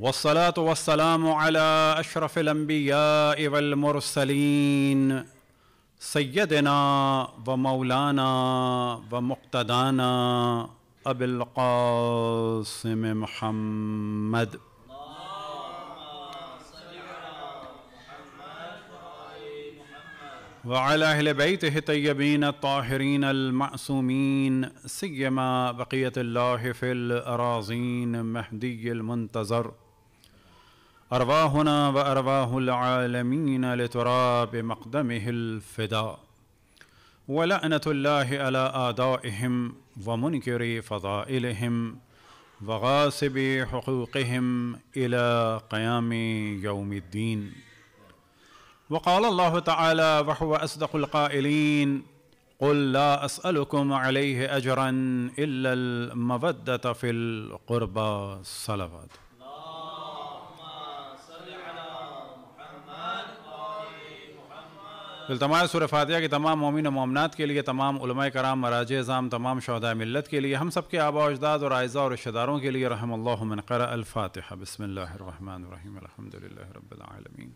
वस्सलातु वस्सलामु अला अशरफिल अंबिया वल मुरसलीन सय्यदना व मौलाना व मुक़्तदाना अबिल क़ासिम मुहम्मद व अला अहले बैतिहि तय्यबीन अत्ताहिरीन अल-मअसूमीन सिय्यमा बक़ियतुल्लाहि फ़िल अराज़ीन महदीय्यिल मुंतज़र अरवाहुना व अरवाहुल आलमीन लितुराब मक़दमिहिल फ़िदा व लअनतुल्लाहि अला आदाइहिम व मुनकिरी फ़ज़ाइलिहिम व गासिबी हुक़ूक़िहिम इला क़यामि यौमिद्दीन। वक़ाल अल्लाहु तआला व हुवा अस्दक़ुल क़ाइलीन क़ुल ला अस्अलुकुम अलैहि अजरन इल्लल मवद्दत फ़िल क़ुरबा सलवात। तमाम सूरह फ़ातिहा की तमाम मोमिन और मोमिनात के लिए, तमाम उलमाए कराम, मराजे अज़ाम, तमाम शुहदाए मिल्लत के लिए, हम सब के आबा अजदाद और आइज़ा और रिश्तेदारों के लिए रहमल्लाहु मन क़रा अल-फ़ातिहा। बिस्मिल्लाहिर्रहमानिर्रहीम अल्हम्दुलिल्लाहि रब्बिल आलमीन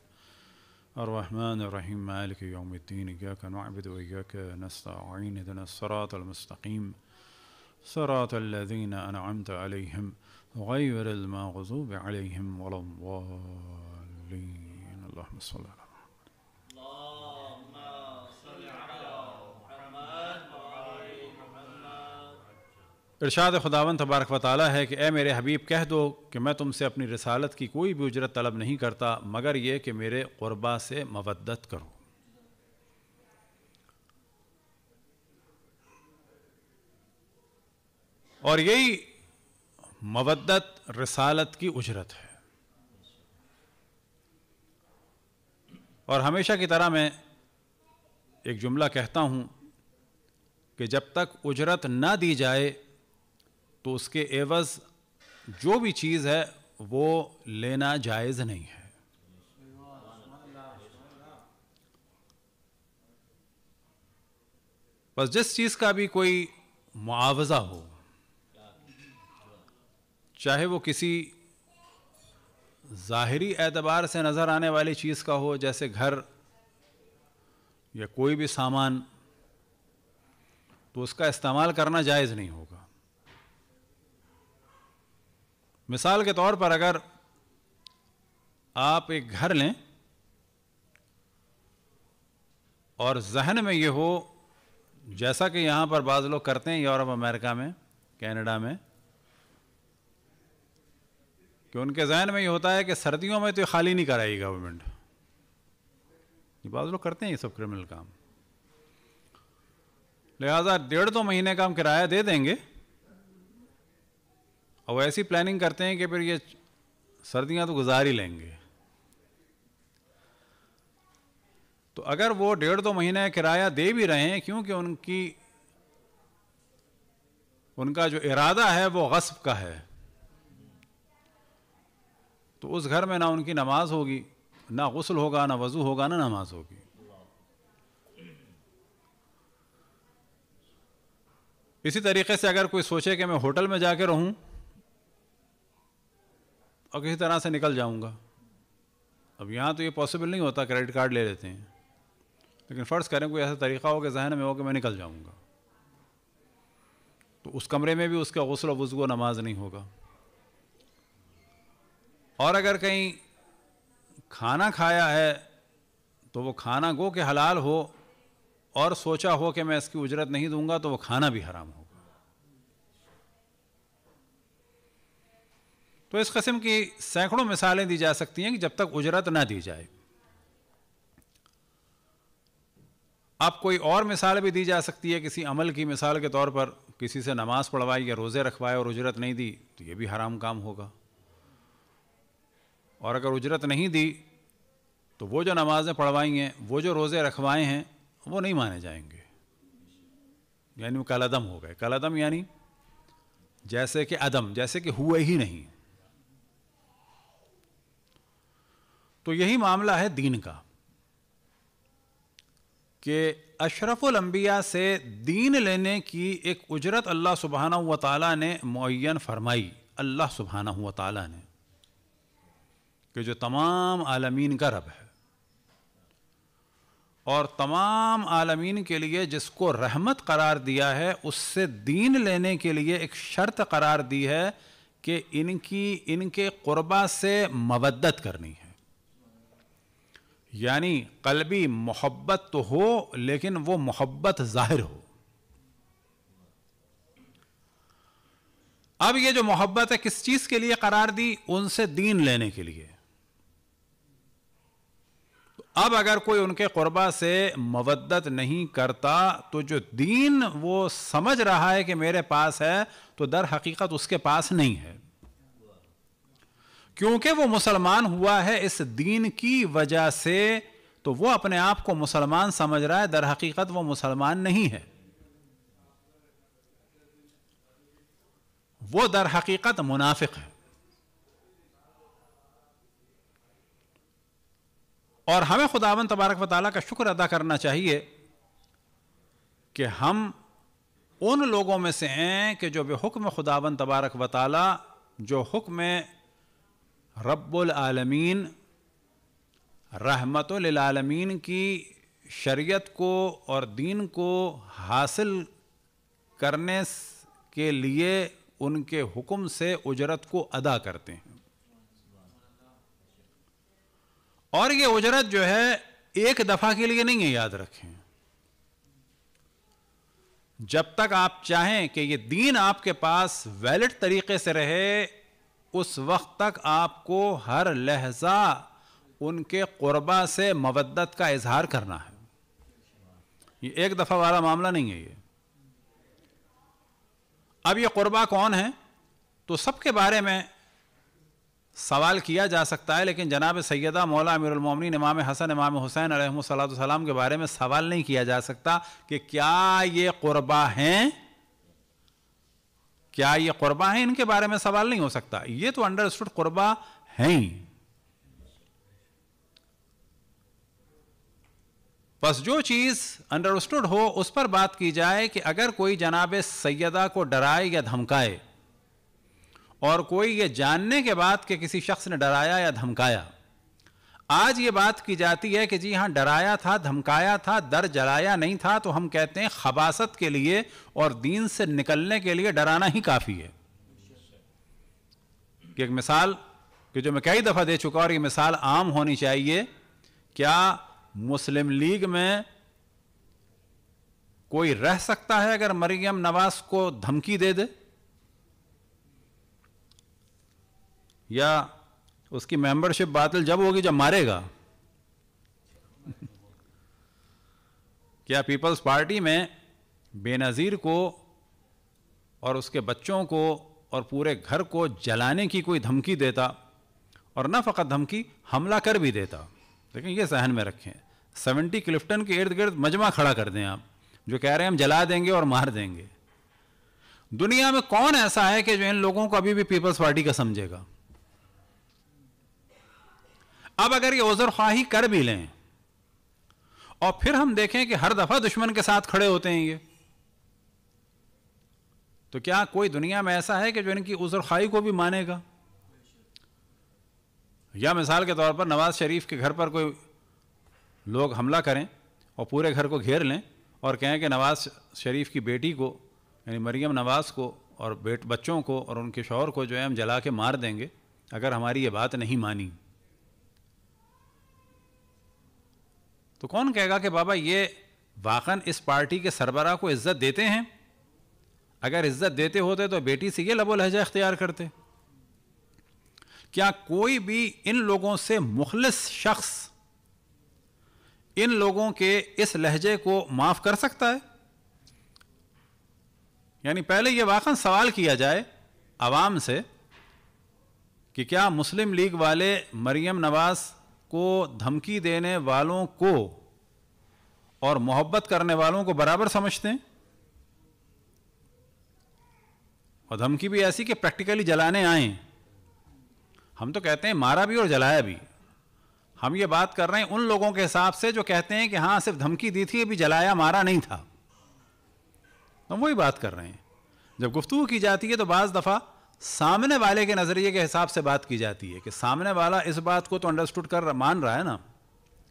अर्रहमानिर्रहीम मालिकि यौमिद्दीन इय्याका नअबुदु व इय्याका नस्तईन इहदिनस सिरातल मुस्तक़ीम सिरातल लज़ीना अनअमत अलैहिम गैरिल मग़ज़ूबि अलैहिम वलद्दाल्लीन। अल्लाहुम्मा सल्लि अला इरशाद खुदावंद तबारक व तआला है कि ए मेरे हबीब कह दो कि मैं तुमसे अपनी रिसालत की कोई भी उजरत तलब नहीं करता मगर ये कि मेरे क़ुरबा से मवद्दत करो। और यही मवद्दत रिसालत की उजरत है। और हमेशा की तरह मैं एक जुमला कहता हूँ कि जब तक उजरत ना दी जाए तो उसके एवज़ जो भी चीज़ है वो लेना जायज़ नहीं है। बस जिस चीज़ का भी कोई मुआवज़ा हो, चाहे वो किसी ज़ाहिरी एतबार से नज़र आने वाली चीज़ का हो, जैसे घर या कोई भी सामान, तो उसका इस्तेमाल करना जायज़ नहीं होगा। मिसाल के तौर पर अगर आप एक घर लें और जहन में ये हो, जैसा कि यहाँ पर बाज़ लोग करते हैं यूरोप, अमेरिका में, कनाडा में, कि उनके जहन में ये होता है कि सर्दियों में तो खाली नहीं कराएगी गवर्नमेंट। ये बाज़ लोग करते हैं ये सब क्रिमिनल काम, लिहाजा 1.5-2 महीने का हम किराया दे देंगे और ऐसी प्लानिंग करते हैं कि फिर ये सर्दियां तो गुजार ही लेंगे। तो अगर वो 1.5-2 महीने किराया दे भी रहे हैं, क्योंकि उनका जो इरादा है वो गस्ब का है, तो उस घर में ना उनकी नमाज होगी, ना गुस्ल होगा, ना वज़ू होगा, ना नमाज होगी। इसी तरीके से अगर कोई सोचे कि मैं होटल में जाके रहूं और किसी तरह से निकल जाऊंगा, अब यहाँ तो ये पॉसिबल नहीं होता, क्रेडिट कार्ड ले लेते हैं, लेकिन फ़र्ज़ करें कोई ऐसा तरीक़ा हो कि ज़हन में हो कि मैं निकल जाऊंगा, तो उस कमरे में भी उसका गुस्ल वज़ू नमाज नहीं होगा। और अगर कहीं खाना खाया है तो वो खाना गो के हलाल हो और सोचा हो कि मैं इसकी उजरत नहीं दूंगा, तो वो खाना भी हराम होगा। तो इस किस्म की सैकड़ों मिसालें दी जा सकती हैं कि जब तक उजरत ना दी जाए। अब कोई और मिसाल भी दी जा सकती है किसी अमल की, मिसाल के तौर पर किसी से नमाज पढ़वाई या रोज़े रखवाए और उजरत नहीं दी, तो ये भी हराम काम होगा। और अगर उजरत नहीं दी तो वो जो नमाज़ें पढ़वाई हैं, वो जो रोज़े रखवाए हैं, वो नहीं माने जाएंगे, यानी वो कलअदम हो गए। कलअदम यानी जैसे कि अदम, जैसे कि हुए ही नहीं। तो यही मामला है दीन का कि अशरफुल अंबिया से दीन लेने की एक उजरत अल्लाह सुब्हानहू व तआला ने मुअय्यन फरमाई। अल्लाह सुब्हानहू व तआला ने कि जो तमाम आलमीन का रब है और तमाम आलमीन के लिए जिसको रहमत करार दिया है, उससे दीन लेने के लिए एक शर्त करार दी है कि इनके क़ुरबा से मवद्दत करनी है। यानी क़ल्बी मोहब्बत तो हो, लेकिन वो मोहब्बत ज़ाहिर हो। अब ये जो मोहब्बत है किस चीज़ के लिए करार दी? उनसे दीन लेने के लिए। अब अगर कोई उनके क़ुरबा से मवद्दत नहीं करता तो जो दीन वो समझ रहा है कि मेरे पास है, तो दर हकीकत उसके पास नहीं है, क्योंकि वो मुसलमान हुआ है इस दीन की वजह से, तो वो अपने आप को मुसलमान समझ रहा है, दर हकीकत वो मुसलमान नहीं है। वो दर हकीकत मुनाफिक है। और हमें खुदावंद तबारक व तआला का शुक्र अदा करना चाहिए कि हम उन लोगों में से हैं कि जो बेहुक्म खुदावंद तबारक व तआला, जो हुक्म रब्बुल आलमीन रहमतुल लिल आलमीन की शरीयत को और दीन को हासिल करने के लिए उनके हुक्म से उजरत को अदा करते हैं। और ये उजरत जो है एक दफ़ा के लिए नहीं है, याद रखें। जब तक आप चाहें कि ये दीन आपके पास वैलिड तरीके से रहे, उस वक्त तक आपको हर लहजा उनके क़ुरबा से मवद्दत का इजहार करना है। ये एक दफ़ा वाला मामला नहीं है ये। अब ये क़ुरबा कौन है, तो सबके बारे में सवाल किया जा सकता है, लेकिन जनाब सैयदा मौला अमीरुल मोमिनीन इमाम हसन इमाम हुसैन अलैहिस्सलातु वस्सलाम के बारे में सवाल नहीं किया जा सकता कि क्या ये क़ुरबा हैं, क्या ये क़ुरबा हैं। इनके बारे में सवाल नहीं हो सकता, ये तो अंडरस्टूड क़ुरबा हैं ही। बस जो चीज़ अंडरस्टूड हो उस पर बात की जाए कि अगर कोई जनाब सैयदा को डराए या धमकाए, और कोई ये जानने के बाद कि किसी शख्स ने डराया या धमकाया, आज ये बात की जाती है कि जी हाँ डराया था, धमकाया था, दर जलाया नहीं था, तो हम कहते हैं खबासत के लिए और दीन से निकलने के लिए डराना ही काफ़ी है। कि एक मिसाल कि जो मैं कई दफ़ा दे चुका और ये मिसाल आम होनी चाहिए, क्या मुस्लिम लीग में कोई रह सकता है अगर मरियम नवाज को धमकी दे दे, या उसकी मेंबरशिप बातिल जब होगी जब मारेगा? क्या पीपल्स पार्टी में बेनज़ीर को और उसके बच्चों को और पूरे घर को जलाने की कोई धमकी देता, और न फ़कत धमकी, हमला कर भी देता? लेकिन ये जहन में रखें, 70 क्लिफ्टन के इर्द गिर्द मजमा खड़ा कर दें आप, जो कह रहे हैं हम जला देंगे और मार देंगे। दुनिया में कौन ऐसा है कि जो इन लोगों को अभी भी पीपल्स पार्टी का समझेगा? अब अगर ये उज़र ख्वाही कर भी लें और फिर हम देखें कि हर दफ़ा दुश्मन के साथ खड़े होते हैं ये, तो क्या कोई दुनिया में ऐसा है कि जो इनकी उज़र ख्वाही को भी मानेगा? या मिसाल के तौर पर नवाज शरीफ के घर पर कोई लोग हमला करें और पूरे घर को घेर लें और कहें कि नवाज शरीफ की बेटी को, यानी मरियम नवाज को और बच्चों को और उनके शौहर को जो है हम जला के मार देंगे अगर हमारी ये बात नहीं मानी। तो कौन कहेगा कि बाबा ये वाक़न इस पार्टी के सरबराह को इज़्ज़त देते हैं? अगर इज़्ज़त देते होते तो बेटी से ये लबो लहजा इख्तियार करते। क्या कोई भी इन लोगों से मुखलिस शख्स इन लोगों के इस लहजे को माफ़ कर सकता है? यानी पहले ये वाक़न सवाल किया जाए आवाम से कि क्या मुस्लिम लीग वाले मरियम नवाज को धमकी देने वालों को और मोहब्बत करने वालों को बराबर समझते हैं? और धमकी भी ऐसी कि प्रैक्टिकली जलाने आए। हम तो कहते हैं मारा भी और जलाया भी। हम ये बात कर रहे हैं उन लोगों के हिसाब से जो कहते हैं कि हाँ सिर्फ धमकी दी थी, अभी जलाया मारा नहीं था। तो वही बात कर रहे हैं। जब गुफ्तगू की जाती है तो बाज़ दफ़ा सामने वाले के नज़रिए के हिसाब से बात की जाती है कि सामने वाला इस बात को तो अंडरस्टूड कर मान रहा है ना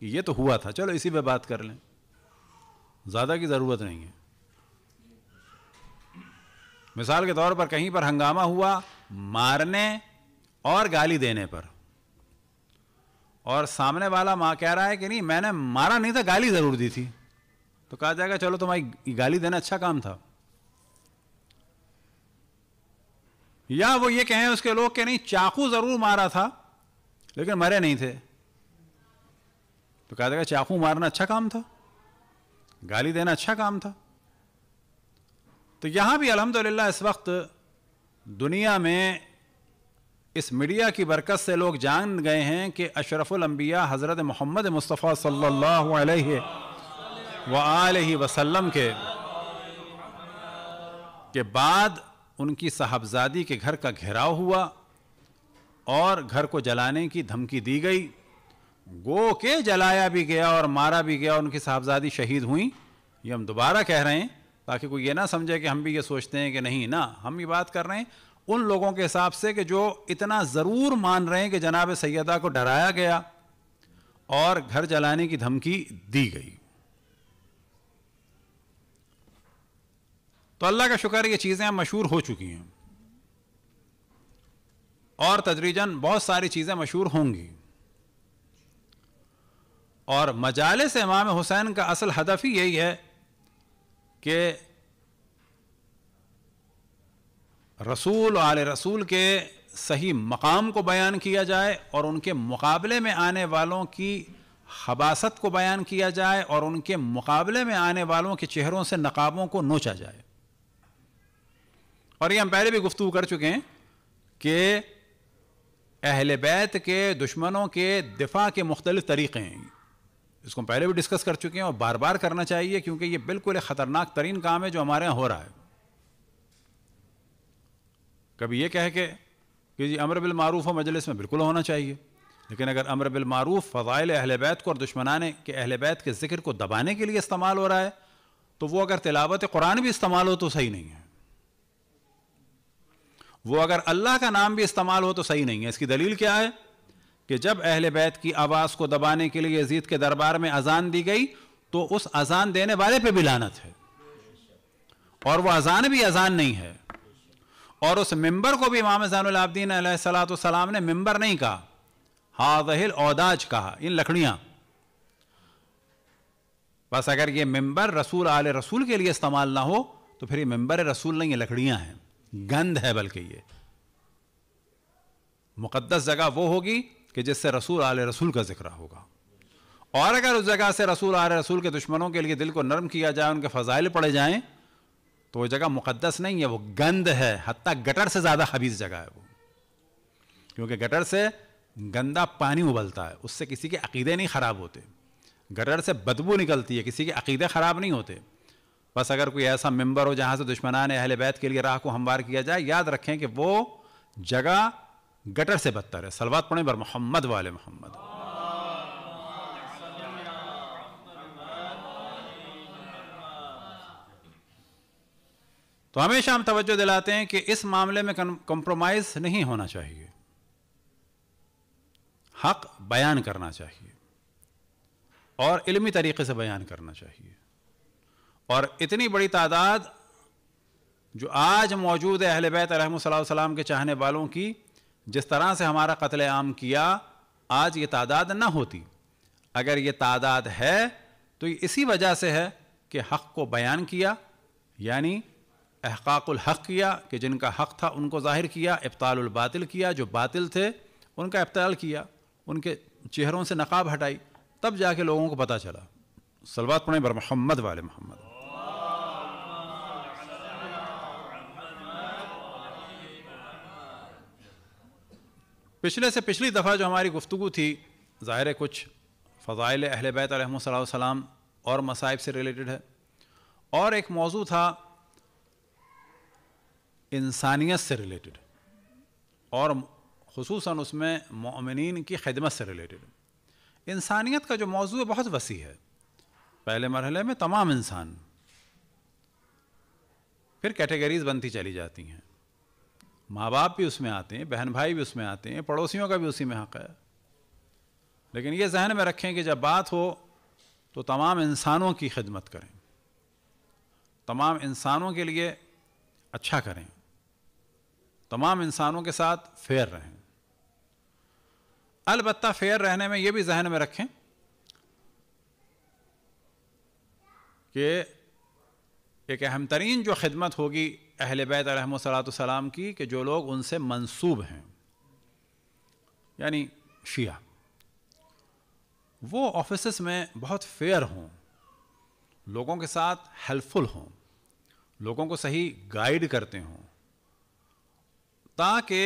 कि ये तो हुआ था, चलो इसी पे बात कर लें, ज़्यादा की ज़रूरत नहीं है। मिसाल के तौर पर कहीं पर हंगामा हुआ मारने और गाली देने पर, और सामने वाला माँ कह रहा है कि नहीं मैंने मारा नहीं था, गाली ज़रूर दी थी, तो कहा जाएगा चलो तुम्हारी गाली देना अच्छा काम था। या वो ये कहें उसके लोग के नहीं चाकू ज़रूर मारा था लेकिन मरे नहीं थे, तो कहा जाएगा चाकू मारना अच्छा काम था, गाली देना अच्छा काम था। तो यहाँ भी अल्हम्दुलिल्लाह इस वक्त दुनिया में इस मीडिया की बरकत से लोग जान गए हैं कि अशरफुल अंबिया हज़रत मोहम्मद मुस्तफ़ा सल्लल्लाहु अलैहि व आलिहि वसल्लम के बाद उनकी साहबजादी के घर का घेराव हुआ और घर को जलाने की धमकी दी गई, गो के जलाया भी गया और मारा भी गया, उनकी साहबजादी शहीद हुई। ये हम दोबारा कह रहे हैं ताकि कोई ये ना समझे कि हम भी ये सोचते हैं कि नहीं ना, हम ये बात कर रहे हैं उन लोगों के हिसाब से कि जो इतना ज़रूर मान रहे हैं कि जनाब सैयदा को डराया गया और घर जलाने की धमकी दी गई। तो अल्लाह का शुक्र ये चीज़ें मशहूर हो चुकी हैं और तदरीजन बहुत सारी चीज़ें मशहूर होंगी। और मजालिस इमाम हुसैन का असल हदफ ही यही है कि रसूल आले रसूल के सही मकाम को बयान किया जाए और उनके मुकाबले में आने वालों की खबासत को बयान किया जाए और उनके मुकाबले में आने वालों के चेहरों से नकाबों को नोचा जाए। और ये हम पहले भी गुफ्तगू कर चुके हैं कि अहले बैत के दुश्मनों के दिफा के मुख्तलिफ तरीक़े हैं, इसको हम पहले भी डिस्कस कर चुके हैं और बार बार करना चाहिए क्योंकि ये बिल्कुल एक ख़तरनाक तरीन काम है जो हमारे यहाँ हो रहा है। कभी ये कह के कि जी अम्र बिल मारूफ़ मजलिस में बिल्कुल होना चाहिए, लेकिन अगर अम्र बिल मारूफ़ फ़ज़ाइल अहले बैत को और दुश्मनाने के अहले बैत के ज़िक्र को दबाने के लिए इस्तेमाल हो रहा है तो वो अगर तिलावत कुरान भी इस्तेमाल हो तो सही नहीं है, वो अगर अल्लाह का नाम भी इस्तेमाल हो तो सही नहीं है। इसकी दलील क्या है कि जब अहले बैत की आवाज़ को दबाने के लिए यजीद के दरबार में अजान दी गई तो उस अजान देने वाले पे भी लानत है, और वह अजान भी अजान नहीं है। और उस मिंबर को भी इमाम ज़ैनुल आबिदीन अलैहिस्सलाम ने मिंबर नहीं कहा, हाज़िहिल औदाज कहा, इन लकड़ियां। बस अगर ये मिंबर रसूल आले रसूल के लिए इस्तेमाल ना हो तो फिर ये मिंबर रसूल नहीं, ये लकड़ियां हैं, गंध है। बल्कि ये मुक़द्दस जगह वो होगी कि जिससे रसूल आले रसूल का जिक्र होगा, और अगर उस जगह से रसूल आले रसूल के दुश्मनों के लिए दिल को नरम किया जाए, उनके फ़ज़ाइल पढ़े जाएं, तो वो जगह मुक़द्दस नहीं है, वो गंद है। हत्ता गटर से ज़्यादा खबीस जगह है वो, क्योंकि गटर से गंदा पानी उबलता है, उससे किसी के अक़ीदे नहीं ख़राब होते। गटर से बदबू निकलती है, किसी के अक़ीदे ख़राब नहीं होते। बस अगर कोई ऐसा मिंबर हो जहाँ से दुश्मनान अहले बैत के लिए राह को हमवार किया जाए, याद रखें कि वो जगह गटर से बदतर है। सलवात पढ़ें बर मोहम्मद वाले मोहम्मद। तो हमेशा हम तवज्जो दिलाते हैं कि इस मामले में कंप्रोमाइज़ नहीं होना चाहिए, हक बयान करना चाहिए और इल्मी तरीक़े से बयान करना चाहिए। और इतनी बड़ी तादाद जो आज मौजूद है अहले बैत अलैहिस्सलाम के चाहने वालों की, जिस तरह से हमारा कत्ल आम किया, आज ये तादाद ना होती। अगर ये तादाद है तो ये इसी वजह से है कि हक़ को बयान किया, यानी अहक़ाक़ुल हक़ किया कि जिनका हक़ था उनको ज़ाहिर किया, इब्तालुल बातिल किया, जो बातिल थे उनका इब्ताल किया, उनके चेहरों से नकाब हटाई, तब जाके लोगों को पता चला। सलवात पढ़ें बर मोहम्मद वाले मोहम्मद। पिछले से पिछली दफ़ा जो हमारी गुफ्तगू थी, ज़ाहिर है कुछ फ़ज़ाइल अहले बैत अलैहिस्सलाम और मसाइब से रिलेटेड है, और एक मौजू था इंसानियत से रिलेटेड, और ख़ुसूसन उसमें मोमिनीन की खिदमत से रिलेटेड। इंसानियत का जो मौजू है बहुत वसी है। पहले मरहले में तमाम इंसान, फिर कैटेगरीज बनती चली जाती हैं, माँ बाप भी उसमें आते हैं, बहन भाई भी उसमें आते हैं, पड़ोसियों का भी उसी में हक़ है। लेकिन ये जहन में रखें कि जब बात हो तो तमाम इंसानों की खिदमत करें, तमाम इंसानों के लिए अच्छा करें, तमाम इंसानों के साथ फेयर रहें। अलबत्ता फेयर रहने में ये भी जहन में रखें कि एक अहम तरीन जो खिदमत होगी अहले बैत अलैहिमुस्सलाम की, कि जो लोग उनसे मंसूब हैं, यानी शिया, वो ऑफिसेस में बहुत फेयर हों, लोगों के साथ हेल्पफुल हों, लोगों को सही गाइड करते हों, ताकि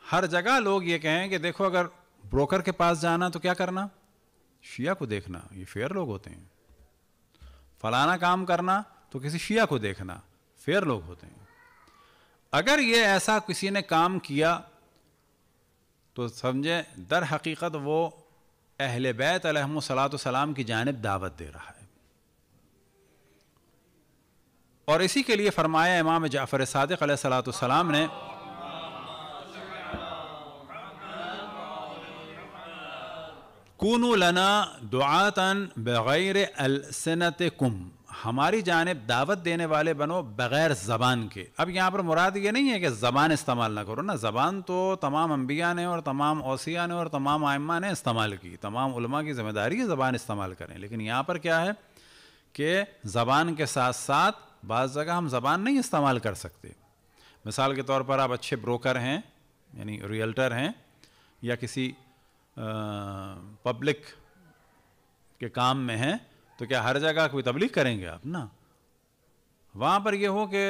हर जगह लोग ये कहें कि देखो अगर ब्रोकर के पास जाना तो क्या करना, शिया को देखना, ये फेयर लोग होते हैं। फलाना काम करना तो किसी शिया को देखना, फेयर लोग होते हैं। अगर ये ऐसा किसी ने काम किया तो समझे दर हकीकत वो अहले बैत अलैहिमुस्सलाम की जानिब दावत दे रहा है। और इसी के लिए फरमाया इमाम जाफ़र सादिक़ अलैहिस्सलाम ने, कूनू लना दुआतन बगैर अलसनतिकुम, हमारी जानिब दावत देने वाले बनो बग़ैर ज़बान के। अब यहाँ पर मुराद ये नहीं है कि ज़बान इस्तेमाल ना करो ना, ज़बान तो तमाम अम्बिया ने और तमाम औसिया ने और तमाम आइम्मा ने इस्तेमाल की, तमाम उलमा की ज़िम्मेदारी है ज़बान इस्तेमाल करें। लेकिन यहाँ पर क्या है कि ज़बान के साथ साथ बाज़ जगह हम ज़बान नहीं इस्तेमाल कर सकते। मिसाल के तौर पर आप अच्छे ब्रोकर हैं, यानी रियल्टर हैं, या किसी पब्लिक के काम में हैं, तो क्या हर जगह कोई तबलीग करेंगे आप ना। वहाँ पर यह हो कि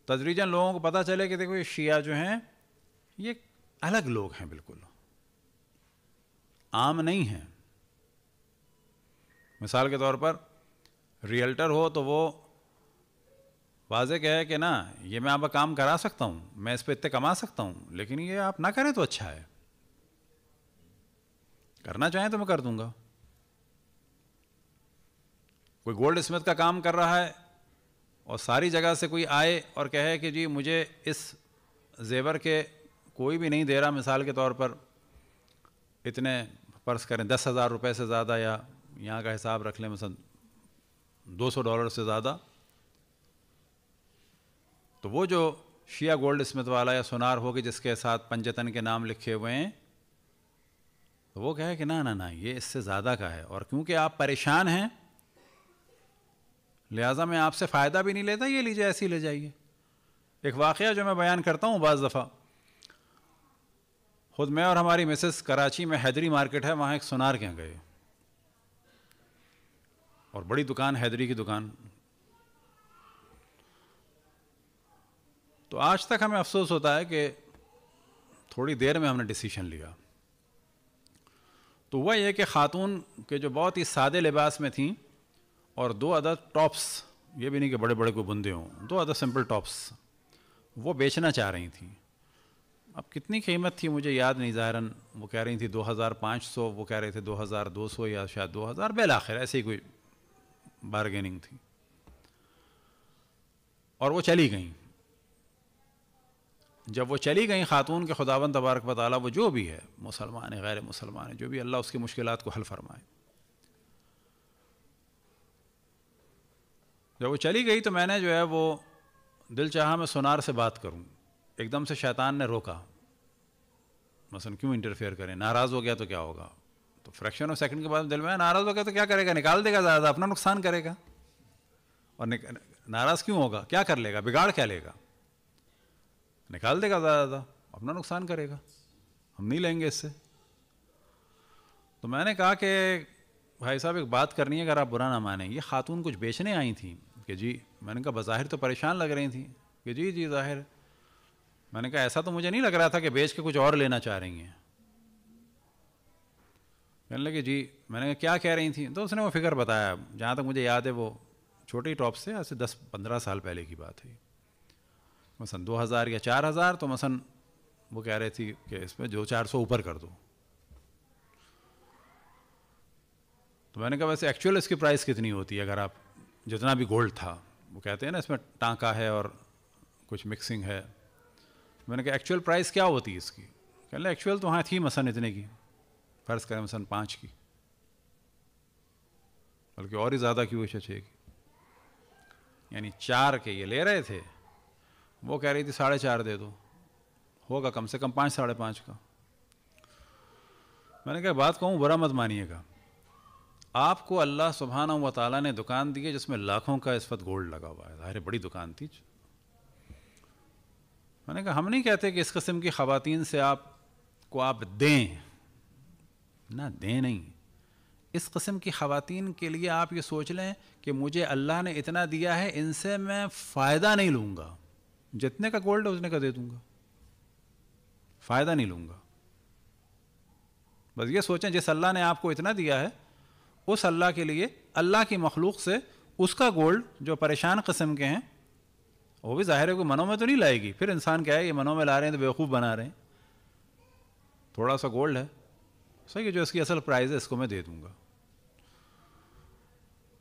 तदरीजन लोगों को पता चले कि देखो ये शिया जो हैं ये अलग लोग हैं, बिल्कुल आम नहीं हैं। मिसाल के तौर पर रियल्टर हो तो वो वाज़ेह कहे कि ना ये मैं आपका काम करा सकता हूँ, मैं इस पर इतने कमा सकता हूँ, लेकिन ये आप ना करें तो अच्छा है, करना चाहें तो मैं कर दूंगा। कोई गोल्ड स्मिथ का काम कर रहा है और सारी जगह से कोई आए और कहे कि जी मुझे इस जेवर के कोई भी नहीं दे रहा, मिसाल के तौर पर इतने पर्स करें 10,000 रुपये से ज़्यादा, या यहाँ का हिसाब रख लें मसलन $200 से ज़्यादा, तो वो जो शिया गोल्ड स्मिथ वाला या सुनार हो कि जिसके साथ पंजतन के नाम लिखे हुए हैं, तो वो कहे कि ना ना ना ये इससे ज़्यादा का है, और क्योंकि आप परेशान हैं लिहाजा मैं आपसे फ़ायदा भी नहीं लेता, ये लीजिए ऐसे ही ले जाइए। एक वाक़या जो मैं बयान करता हूँ, बाज़ दफ़ा ख़ुद मैं और हमारी मिसेस कराची में हैदरी मार्केट है, वहाँ एक सुनार के यहाँ गए, और बड़ी दुकान, हैदरी की दुकान। तो आज तक हमें अफसोस होता है कि थोड़ी देर में हमने डिसीजन लिया। तो वह यह कि ख़ातून के जो बहुत ही सादे लिबास में थीं और 2 अदद टॉप्स, ये भी नहीं कि बड़े बड़े कोई बुंदे हों, 2 अदद सिंपल टॉप्स वो बेचना चाह रही थीं। अब कितनी कीमत थी मुझे याद नहीं, ज़ाहिरन वो कह रही थी 2,500, वो कह रहे थे 2,200 या शायद 2,000, बेल आखिर ऐसी कोई बारगेनिंग थी। और वो चली गईं। जब वो चली गई ख़ातून के खुदावंद तबारक व तआला, वो जो भी है, मुसलमान है गैर मुसलमान है, जो भी, अल्लाह उसकी मुश्किलात को हल फरमाए। जब वो चली गई तो मैंने जो है वो दिल चाहा मैं सुनार से बात करूं, एकदम से शैतान ने रोका, मसलन क्यों इंटरफेयर करें, नाराज़ हो गया तो क्या होगा। तो फ्रैक्शन ऑफ सेकंड के बाद दिल में नाराज़ हो गया तो क्या करेगा, निकाल देगा, ज़्यादा अपना नुकसान करेगा। और नाराज़ क्यों होगा, क्या कर लेगा, बिगाड़ क्या लेगा, निकाल देगा ज़्यादा, अपना नुकसान करेगा, हम नहीं लेंगे इससे। तो मैंने कहा कि भाई साहब एक बात करनी है, अगर आप बुरा ना मानें, ये ख़ातून कुछ बेचने आई थी कि जी, मैंने कहा बज़ाहिर तो परेशान लग रही थी कि जी जी ज़ाहिर, मैंने कहा ऐसा तो मुझे नहीं लग रहा था कि बेच के कुछ और लेना चाह रही हैं। कहने लगे जी, मैंने कहा क्या कह रही थी, तो उसने वो फिक्र बताया, जहाँ तक मुझे याद है वो छोटी टॉप से आज से 10-15 साल पहले की बात है, मसलन 2,000 या 4,000, तो मसलन वो कह रही थी कि इसमें 200-400 ऊपर कर दो। तो मैंने कहा वैसे एक्चुअल इसकी प्राइस कितनी होती है, अगर आप जितना भी गोल्ड था, वो कहते हैं ना इसमें टांका है और कुछ मिक्सिंग है। मैंने कहा एक्चुअल प्राइस क्या होती है इसकी? कहने लगे एक्चुअल तो हाँ थी मसन इतने की, फ़र्ज़ करें मसन 5 की, बल्कि और ही ज़्यादा की वो 6 की, यानी 4 के ये ले रहे थे, वो कह रही थी 4.5 दे दो, होगा कम से कम 5 5.5 का। मैंने कहा बात कहूँ बुरा मत मानिएगा, आपको अल्लाह सुब्हानहू व तआला ने दुकान दी है जिसमें लाखों का इस वक्त गोल्ड लगा हुआ है, ज़ाहिर बड़ी दुकान थी। मैंने कहा हम नहीं कहते कि इस किस्म की ख़वातीन से आपको आप दें ना, दें नहीं, इस किस्म की ख़वातीन के लिए आप ये सोच लें कि मुझे अल्लाह ने इतना दिया है, इनसे मैं फ़ायदा नहीं लूँगा, जितने का गोल्ड है उतने का दे दूँगा, फ़ायदा नहीं लूँगा। बस ये सोचें जिस अल्लाह ने आपको इतना दिया है, उस अल्लाह के लिए अल्लाह की मखलूक से उसका गोल्ड जो परेशान किस्म के हैं, वो भी ज़ाहिर है कोई मनों में तो नहीं लाएगी, फिर इंसान क्या है ये मनों में ला रहे हैं तो बेवकूफ़ बना रहे हैं, थोड़ा सा गोल्ड है सही है जो इसकी असल प्राइस है इसको मैं दे दूँगा।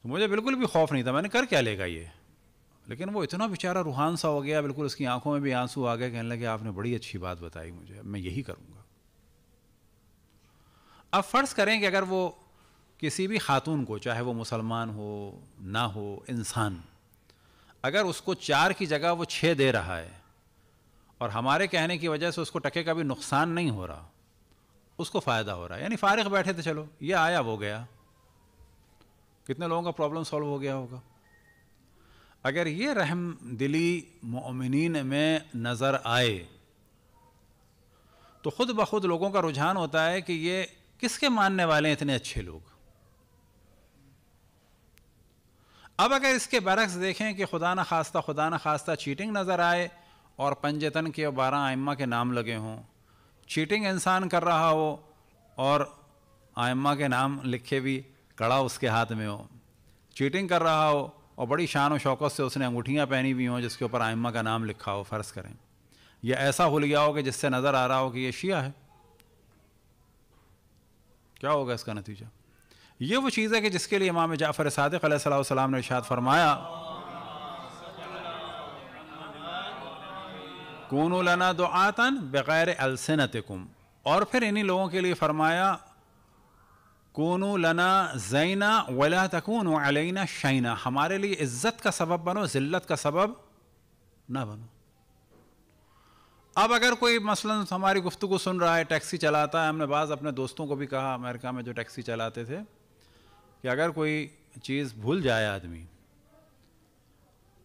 तो मुझे बिल्कुल भी खौफ नहीं था, मैंने कर क्या लेगा ये, लेकिन वो इतना बेचारा रूहान सा हो गया, बिल्कुल उसकी आंखों में भी आंसू आ गए, कहने लगे आपने बड़ी अच्छी बात बताई मुझे, मैं यही करूँगा। अब फ़र्ज़ करें कि अगर वो किसी भी खातून को, चाहे वो मुसलमान हो ना हो, इंसान अगर उसको 4 की जगह वो 6 दे रहा है और हमारे कहने की वजह से उसको टके का भी नुकसान नहीं हो रहा, उसको फ़ायदा हो रहा है, यानी फ़ारिग बैठे थे, चलो ये आया वो गया, कितने लोगों का प्रॉब्लम सॉल्व हो गया होगा। अगर ये रहम दिली मोमिनीन में नज़र आए तो ख़ुद ब खुद लोगों का रुझान होता है कि ये किसके मानने वाले हैं इतने अच्छे लोग। अब अगर इसके बरक्स देखें कि खुदा न खास्ता चीटिंग नज़र आए और पंजतन के 12 आइम्मा के नाम लगे हों, चीटिंग इंसान कर रहा हो और आइम्मा के नाम लिखे भी कड़ा उसके हाथ में हो, चीटिंग कर रहा हो और बड़ी शान और शौकत से उसने अंगूठियाँ पहनी हुई हों जिसके ऊपर आइम्मा का नाम लिखा हो, फ़र्ज़ करें, या ऐसा हुलिया हो कि जिससे नज़र आ रहा हो कि ये शिया है, क्या होगा इसका नतीजा? ये वो चीज़ है कि जिसके लिए इमाम जाफ़र सादिक़ अलैहिस्सलाम ने इरशाद फरमाया, कूनू लना दुआतन बग़ैर अलसिनतिकुम, और फिर इन्हीं लोगों के लिए फरमाया कूनू लना ज़ैना वला तकूनू अलैना शैना, हमारे लिए इज़्ज़त का सबब बनो, ज़िल्लत का सबब ना बनो। अब अगर कोई मसलन हमारी गुफ्तगू सुन रहा है, टैक्सी चलाता है, हमने बाज़ अपने दोस्तों को भी कहा अमेरिका में जो टैक्सी चलाते थे कि अगर कोई चीज़ भूल जाए आदमी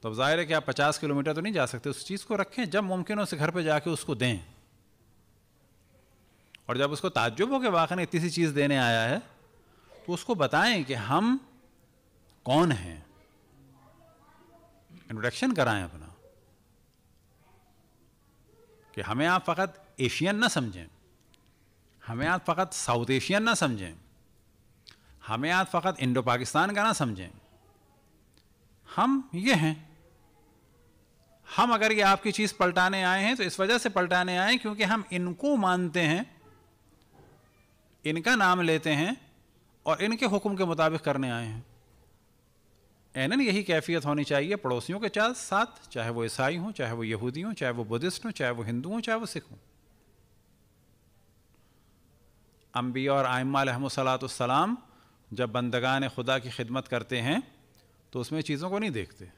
तो अब ज़ाहिर है कि आप 50 किलोमीटर तो नहीं जा सकते, उस चीज़ को रखें, जब मुमकिन हो उसे घर पे जाके उसको दें, और जब उसको ताज्जुब हो कि वाक़ई ने इतनी सी चीज़ देने आया है तो उसको बताएं कि हम कौन हैं, इंट्रोडक्शन कराएं अपना, कि हमें आप फ़कत एशियन ना समझें, हमें आप फ़कत साउथ एशियन ना समझें, हमें आप फ़कत इंडो पाकिस्तान का ना समझें, हम ये हैं। हम अगर ये आपकी चीज़ पलटाने आए हैं तो इस वजह से पलटाने आए क्योंकि हम इनको मानते हैं, इनका नाम लेते हैं और इनके हुक्म के मुताबिक करने आए हैं। ऐनन यही कैफियत होनी चाहिए पड़ोसियों के साथ, चाहे वो ईसाई हों, चाहे वो यहूदी हों, चाहे वो बुद्धिस्ट हों, चाहे वो हिंदू हों, चाहे वो सिख हों। अंबिया और आइम्मा अलैहिमुस्सलाम जब बंदगान खुदा की खिदमत करते हैं तो उसमें चीज़ों को नहीं देखते।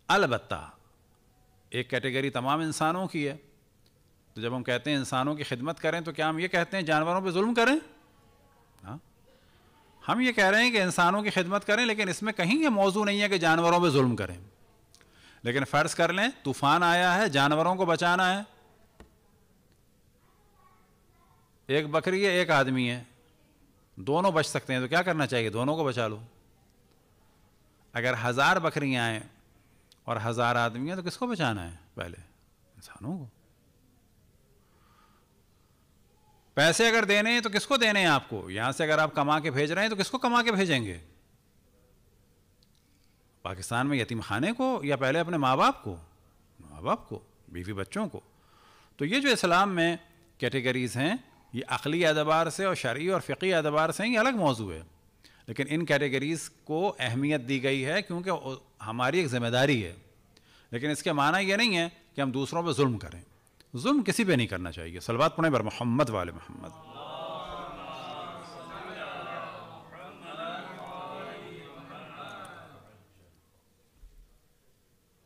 अलबत्ता एक कैटेगरी तमाम इंसानों की है, तो जब हम कहते हैं इंसानों की खिदमत करें तो क्या हम ये कहते हैं जानवरों पे जुल्म करें? हाँ, हम ये कह रहे हैं कि इंसानों की खिदमत करें, लेकिन इसमें कहीं ये मौजू नहीं है कि जानवरों पे जुल्म करें। लेकिन फ़र्ज़ कर लें तूफ़ान आया है, जानवरों को बचाना है, एक बकरी है एक आदमी है, दोनों बच सकते हैं, तो क्या करना चाहिए? दोनों को बचा लो। अगर 1000 बकरियां आएँ और 1000 आदमी हैं तो किसको बचाना है? पहले इंसानों को। पैसे अगर देने हैं तो किसको देने हैं आपको? यहां से अगर आप कमा के भेज रहे हैं तो किसको कमा के भेजेंगे? पाकिस्तान में यतीम खाने को या पहले अपने माँ बाप को? माँ बाप को, बीवी बच्चों को। तो ये जो इस्लाम में कैटेगरीज़ हैं ये अक़ली एतबार से और शरई और फ़िक़ी एतबार से ये अलग मौजू है, लेकिन इन कैटेगरीज़ को अहमियत दी गई है क्योंकि हमारी एक ज़िम्मेदारी है लेकिन इसके माना ये नहीं है कि हम दूसरों पर जुल्म करें। जुल्म किसी पे नहीं करना चाहिए। सलवात पढ़ें बर मोहम्मद वाले मोहम्मद।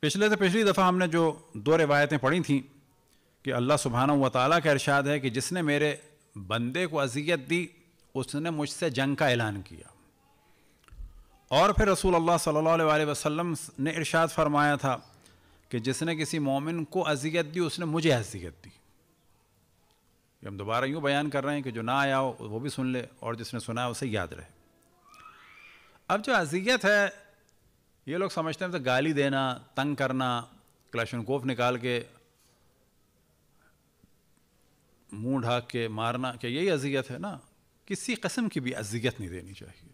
पिछली दफ़ा हमने जो 2 रिवायतें पढ़ी थीं कि अल्लाह सुब्हानहू व तआला का इरशाद है कि जिसने मेरे बंदे को अज़ियत दी उसने मुझसे जंग का ऐलान किया। और फिर रसूल अल्लाह सल्लल्लाहु अलैहि वसल्लम ने इरशाद फरमाया था कि जिसने किसी मोमिन को अज़ियत दी उसने मुझे अज़ियत दी। हम दोबारा यूँ बयान कर रहे हैं कि जो ना आया हो वो भी सुन ले और जिसने सुना है उसे याद रहे। अब जो अज़ियत है ये लोग समझते हैं तो गाली देना, तंग करना, क्लाशनकोफ निकाल के मुंह ढाक के मारना, क्या यही अज़ियत है? ना, किसी किस्म की भी अज़ियत नहीं देनी चाहिए।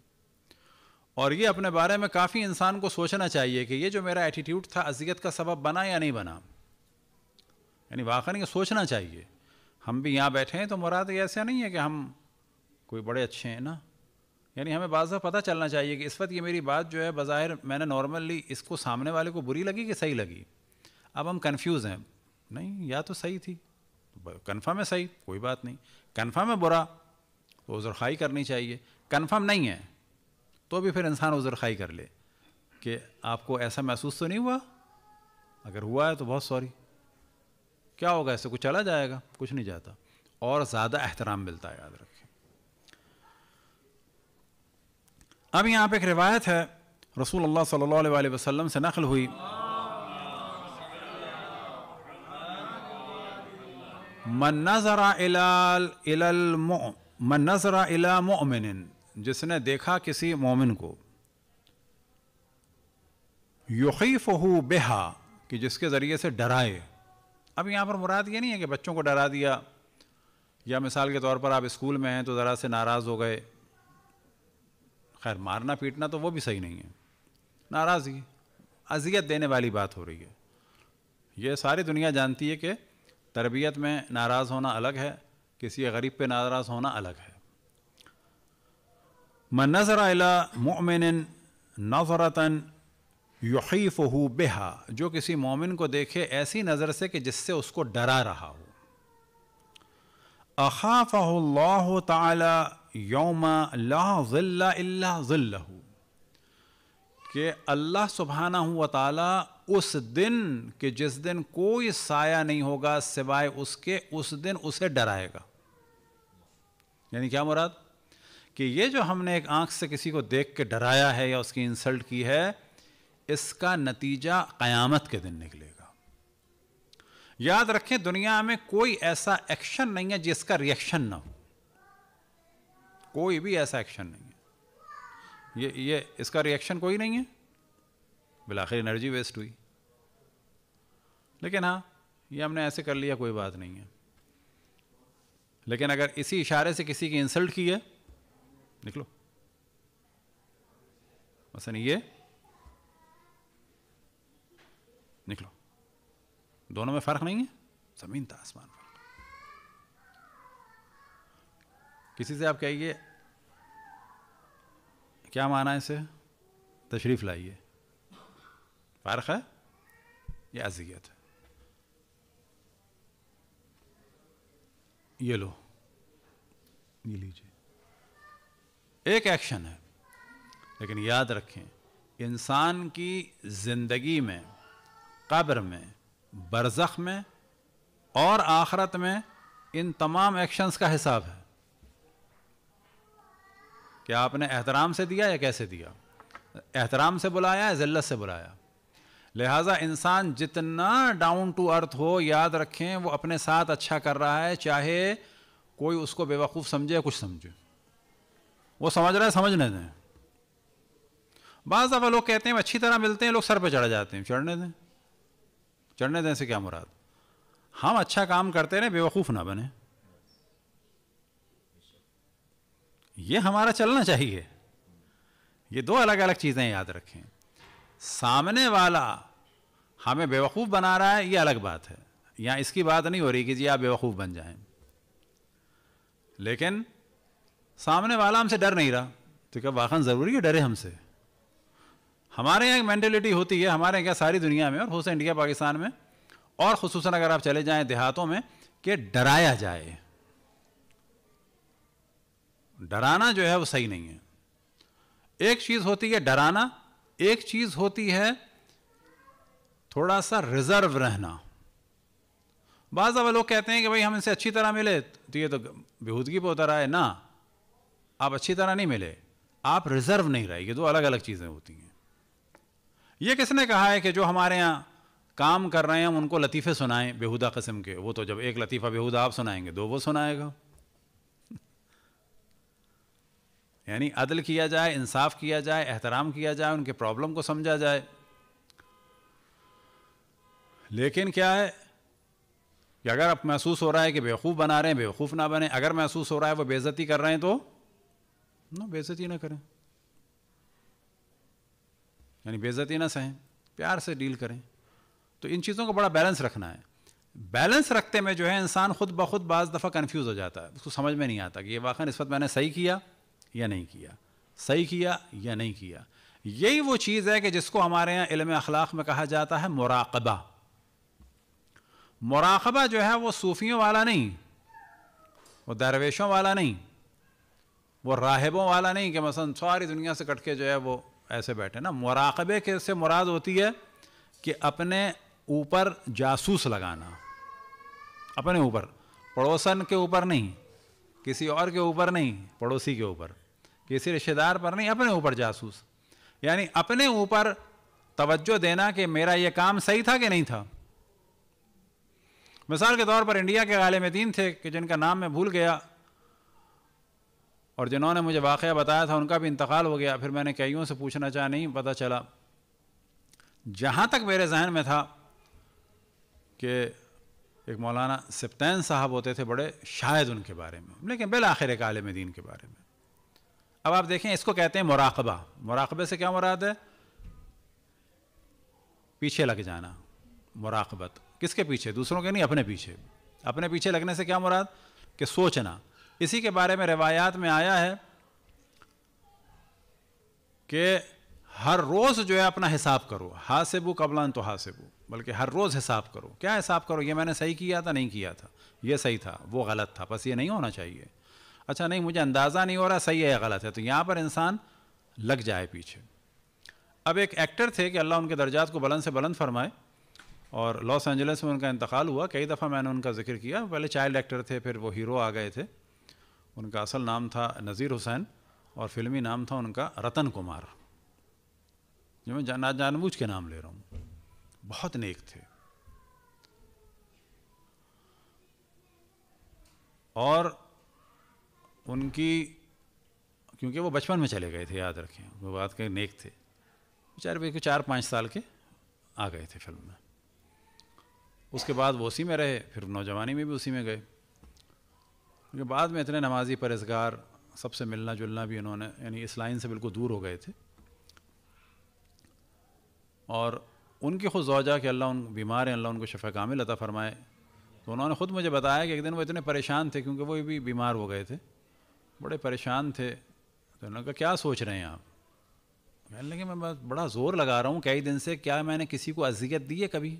और ये अपने बारे में काफ़ी इंसान को सोचना चाहिए कि ये जो मेरा एटीट्यूड था अज़ियत का सबब बना या नहीं बना। यानी वाकई सोचना चाहिए। हम भी यहाँ बैठे हैं तो मुराद ये ऐसा नहीं है कि हम कोई बड़े अच्छे हैं ना, यानी हमें बाज़ पता चलना चाहिए कि इस वक्त ये मेरी बात जो है बज़ाहिर मैंने नॉर्मली इसको सामने वाले को बुरी लगी कि सही लगी। अब हम कंफ्यूज हैं, नहीं या तो सही थी तो कन्फर्म है सही, कोई बात नहीं। कन्फर्म है बुरा तो उज़र खाई करनी चाहिए। कन्फर्म नहीं है तो भी फिर इंसान उज़र खाई कर ले कि आपको ऐसा महसूस तो नहीं हुआ, अगर हुआ है तो बहुत सॉरी, क्या होगा, इससे कुछ चला जाएगा, कुछ नहीं जाता, और ज़्यादा एहतराम मिलता है, याद रखें। अब यहाँ पे एक रिवायत है रसूलुल्लाह सल्लल्लाहु अलैहि वसल्लम से नक़ल हुई, मन नज़रा इला मुअमिनिन, जिसने देखा किसी मोमिन को, युखीफ़ुहु बिहा, कि जिसके ज़रिए से डराए। अब यहाँ पर मुराद ये नहीं है कि बच्चों को डरा दिया, या मिसाल के तौर पर आप स्कूल में हैं तो ज़रा से नाराज़ हो गए। खैर मारना पीटना तो वो भी सही नहीं है, नाराज़गी अज़ियत देने वाली बात हो रही है। ये सारी दुनिया जानती है कि तरबियत में नाराज़ होना अलग है, किसी गरीब पे नाराज़ होना अलग है। मन नज़रा इला मुअमिनिन नज़रतन युखीफ़ुहु बिहा, जो किसी मोमिन को देखे ऐसी नज़र से कि जिससे उसको डरा रहा हो। अख़ाफ़हुल्लाहु तआला यौमा ला ज़िल्ला इल्ला ज़िल्लहु, कि अल्लाह सुब्हानहू व तआला उस दिन कि जिस दिन कोई साया नहीं होगा सिवाय उसके, उस दिन उसे डराएगा। यानी क्या मुराद, कि ये जो हमने एक आंख से किसी को देख के डराया है या उसकी इंसल्ट की है, इसका नतीजा क़यामत के दिन निकलेगा। याद रखें, दुनिया में कोई ऐसा एक्शन नहीं है जिसका रिएक्शन ना हो, कोई भी ऐसा एक्शन नहीं है। ये इसका रिएक्शन कोई नहीं है, बिलाखिर एनर्जी वेस्ट हुई। लेकिन हाँ, ये हमने ऐसे कर लिया, कोई बात नहीं है। लेकिन अगर इसी इशारे से किसी की इंसल्ट की है, निकलो, मसलन ये निकलो, दोनों में फ़र्क नहीं है, ज़मीन का आसमान फ़र्क। किसी से आप कहिए क्या माना है इसे, तशरीफ़ लाइए, फ़र्क है या अज़ियत है? ये लो, ये लीजिए, एक एक्शन है। लेकिन याद रखें, इंसान की ज़िंदगी में, कब्र में, बरज़ख में और आखिरत में इन तमाम एक्शंस का हिसाब है कि आपने एहतराम से दिया या कैसे दिया, एहतराम से बुलाया या ज़िल्लत से बुलाया। लिहाजा इंसान जितना डाउन टू अर्थ हो, याद रखें वो अपने साथ अच्छा कर रहा है, चाहे कोई उसको बेवकूफ़ समझे या कुछ समझे, वो समझ रहा है, समझने दें। बाज़ दफ़ा लोग कहते हैं अच्छी तरह मिलते हैं, लोग सर पे चढ़ जाते हैं, चढ़ने दें। चढ़ने दें से क्या मुराद, हम अच्छा काम करते रहे, बेवकूफ़ ना बने, ये हमारा चलना चाहिए। ये दो अलग अलग चीज़ें याद रखें। सामने वाला हमें बेवकूफ़ बना रहा है, ये अलग बात है, यहाँ इसकी बात नहीं हो रही कि जी आप बेवकूफ़ बन जाएं। लेकिन सामने वाला हमसे डर नहीं रहा तो क्या वाकई ज़रूरी है डरे हमसे? हमारे यहाँ एक मेंटेलिटी होती है, हमारे यहाँ क्या सारी दुनिया में और हो सकता इंडिया पाकिस्तान में और ख़ुसूसन अगर आप चले जाएं देहातों में, कि डराया जाए। डराना जो है वो सही नहीं है। एक चीज़ होती है डराना, एक चीज़ होती है थोड़ा सा रिजर्व रहना। बाज़ दफ़ा लोग कहते हैं कि भाई हम इनसे अच्छी तरह मिले तो ये तो बेहूदगी पे उतर आए ना। आप अच्छी तरह नहीं मिले, आप रिजर्व नहीं रहे, ये दो अलग अलग चीज़ें होती हैं। ये किसने कहा है कि जो हमारे यहाँ काम कर रहे हैं हम उनको लतीफ़े सुनाएं बेहुदा किस्म के? वो तो जब एक लतीफ़ा बेहुदा आप सुनाएंगे दो वो सुनाएगा। यानी अदल किया जाए, इंसाफ किया जाए, एहतराम किया जाए, उनके प्रॉब्लम को समझा जाए। लेकिन क्या है कि अगर आप महसूस हो रहा है कि बेवकूफ़ बना रहे हैं, बेवकूफ़ ना बने। अगर महसूस हो रहा है वो बेइज्जती कर रहे हैं तो ना बेइज्जती ना करें, यानी बेइज्जती ना सहें, प्यार से डील करें। तो इन चीज़ों को बड़ा बैलेंस रखना है। बैलेंस रखते में जो है इंसान खुद ब खुद बाज़ दफ़ा कन्फ्यूज़ हो जाता है, उसको समझ में नहीं आता कि ये वाक़ई इस वक्त मैंने सही किया या नहीं किया, सही किया या नहीं किया। यही वो चीज़ है कि जिसको हमारे यहाँ इल्म अखलाक में कहा जाता है मुराक़बा। मुराक़बा जो है वो सूफ़ियों वाला नहीं, वो दरवेशों वाला नहीं, वो राहिबों वाला नहीं कि मसलन सारी दुनिया से कट के जो है वो ऐसे बैठे ना। मुराक़बे के से मुराद होती है कि अपने ऊपर जासूस लगाना, अपने ऊपर, पड़ोसन के ऊपर नहीं, किसी और के ऊपर नहीं, पड़ोसी के ऊपर, किसी रिश्तेदार पर नहीं, अपने ऊपर जासूस। यानी अपने ऊपर तवज्जो देना कि मेरा ये काम सही था कि नहीं था। मिसाल के तौर पर इंडिया के आलिम दीन थे कि जिनका नाम मैं भूल गया और जिन्होंने मुझे वाक़या बताया था उनका भी इंतकाल हो गया। फिर मैंने कईयों से पूछना चाहा, नहीं पता चला। जहाँ तक मेरे जहन में था कि एक मौलाना सिब्तैन साहब होते थे बड़े, शायद उनके बारे में, लेकिन बिल आखिर एक आलिम दीन के बारे में। अब आप देखें, इसको कहते हैं मुराक़बा। मुराक़बे से क्या मुराद है? पीछे लग जाना। मुराक़बत किसके पीछे? दूसरों के नहीं, अपने पीछे। अपने पीछे लगने से क्या मुराद? कि सोचना। इसी के बारे में रिवायात में आया है कि हर रोज़ जो है अपना हिसाब करो, हासिबु क़ब्ल अन तुहासिबु, बल्कि हर रोज़ हिसाब करो। क्या हिसाब करो? ये मैंने सही किया था, नहीं किया था, ये सही था, वो गलत था, बस ये नहीं होना चाहिए। अच्छा नहीं, मुझे अंदाज़ा नहीं हो रहा सही है या गलत है, तो यहाँ पर इंसान लग जाए पीछे। अब एक एक्टर थे कि अल्लाह उनके दर्जात को बुलंद से बुलंद फरमाए, और लॉस एंजलिस में उनका इंतकाल हुआ। कई दफ़ा मैंने उनका जिक्र किया। पहले चाइल्ड एक्टर थे, फिर वो हीरो आ गए थे। उनका असल नाम था नज़ीर हुसैन और फिल्मी नाम था उनका रतन कुमार, जो मैं जानबूझ के नाम ले रहा हूँ। बहुत नेक थे और उनकी, क्योंकि वो बचपन में चले गए थे, याद रखें, वो बात के नेक थे बेचारे, भी 4-5 साल के आ गए थे फिल्म में। उसके बाद वो उसी में रहे, फिर नौजवानी में भी उसी में गए। क्योंकि बाद में इतने नमाजी परहेज़गार, सबसे मिलना जुलना भी उन्होंने, यानी इस लाइन से बिल्कुल दूर हो गए थे। और उनकी खुद ज़ौजा कि अल्लाह उन बीमार हैं, अल्लाह उनको शफ़ा कामिल अता फ़रमाए, तो उन्होंने ख़ुद मुझे बताया कि एक दिन वो इतने परेशान थे, क्योंकि वो भी बीमार हो गए थे, बड़े परेशान थे। तो उन्होंने कहा क्या सोच रहे हैं आप? कहने लगे मैं बस बड़ा ज़ोर लगा रहा हूँ कई दिन से, क्या मैंने किसी को अज़ियत दी है कभी?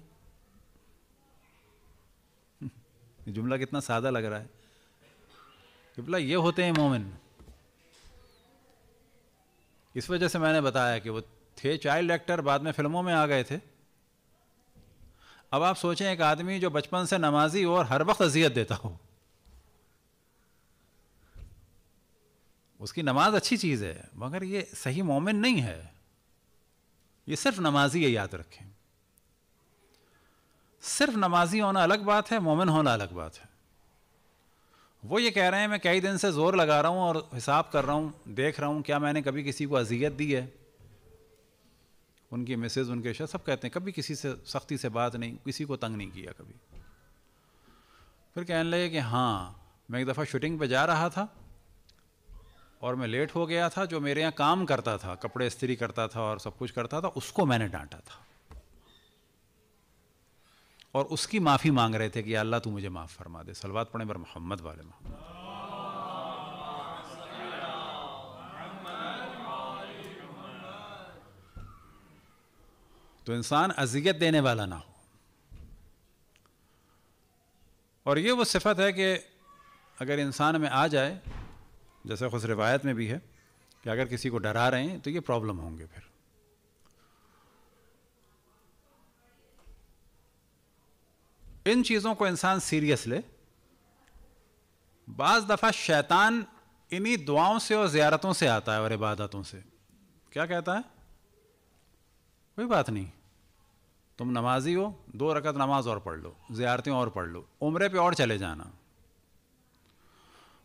ये जुमला कितना सादा लग रहा है कि बोला ये होते हैं मोमिन। इस वजह से मैंने बताया कि वो थे चाइल्ड एक्टर, बाद में फिल्मों में आ गए थे। अब आप सोचें, एक आदमी जो बचपन से नमाजी हो और हर वक्त अजियत देता हो, उसकी नमाज अच्छी चीज़ है मगर ये सही मोमिन नहीं है। ये सिर्फ नमाजी है, याद रखें। सिर्फ नमाजी होना अलग बात है, मोमिन होना अलग बात है। वो ये कह रहे हैं मैं कई दिन से ज़ोर लगा रहा हूँ और हिसाब कर रहा हूँ, देख रहा हूँ क्या मैंने कभी किसी को अजियत दी है। उनकी मिसेज, उनके शाह सब कहते हैं कभी किसी से सख्ती से बात नहीं, किसी को तंग नहीं किया कभी। फिर कहने लगे कि हाँ, मैं एक दफ़ा शूटिंग पे जा रहा था और मैं लेट हो गया था। जो मेरे यहाँ काम करता था, कपड़े इस्त्री करता था और सब कुछ करता था, उसको मैंने डांटा था और उसकी माफ़ी मांग रहे थे कि या अल्लाह तू मुझे माफ़ फरमा दे। सलवात पढ़ें बर मोहम्मद वाले मोहम्मद। तो इंसान अज़ियत देने वाला ना हो। और ये वो सिफत है कि अगर इंसान में आ जाए, जैसे खुद रिवायत में भी है कि अगर किसी को डरा रहे हैं तो ये प्रॉब्लम होंगे। फिर इन चीज़ों को इंसान सीरियस ले। बाज़ दफ़ा शैतान इन्हीं दुआओं से और ज़ियारतों से आता है और इबादतों से। क्या कहता है? कोई बात नहीं, तुम नमाजी हो, 2 रकत नमाज और पढ़ लो, ज़ियारतें और पढ़ लो, उम्रे पे और चले जाना।